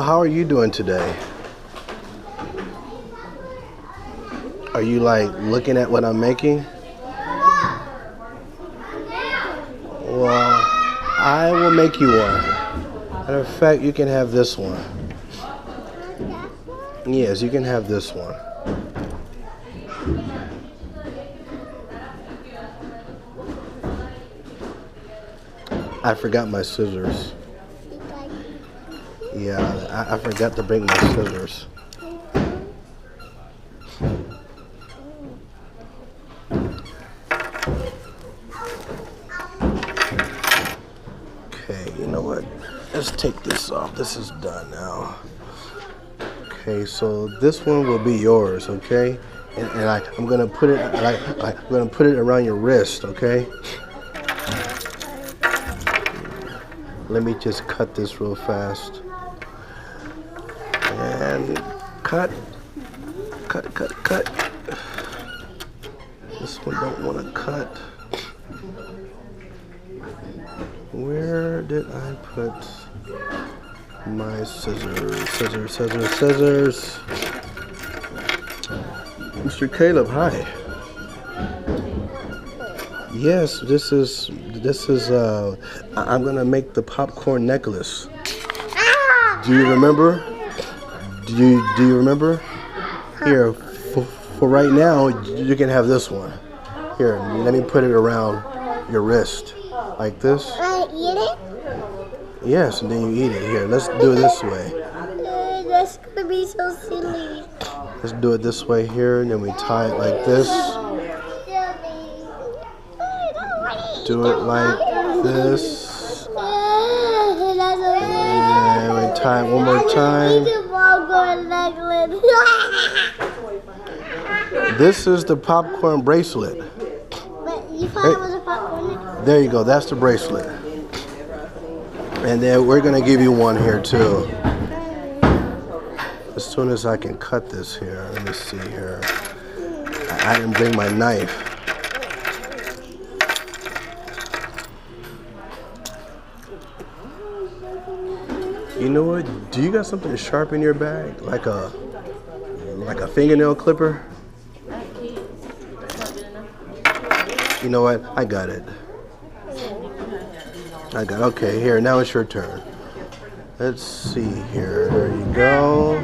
How are you doing today? Are you like looking at what I'm making? Well, I will make you one. Matter of fact, you can have this one. Yes, you can have this one. I forgot my scissors. Yeah, I forgot to bring my scissors. Okay, you know what? Let's take this off. This is done now. Okay, so this one will be yours, okay? And I'm gonna put it I'm gonna put it around your wrist, okay? Let me just cut this real fast. And cut. This one don't want to cut. Where did I put my scissors? Scissors. Mr. Caleb, hi. Yes, this is I'm gonna make the popcorn necklace. Do you remember? Do you remember? Here, for right now, you can have this one. Here, let me put it around your wrist, like this. Eat it? Yes, and then you eat it. Here, let's do it this way. That's gonna be so silly. Let's do it this way here, and then we tie it like this. Do it like this. And we tie it one more time. This is the popcorn bracelet. But you thought it was a popcorn? There you go. That's the bracelet. And then we're going to give you one here too. As soon as I can cut this here. Let me see here. I didn't bring my knife. You know what? Do you got something sharp in your bag? Like a fingernail clipper? You know what? I got it. Okay, here, now it's your turn. Let's see here. There you go.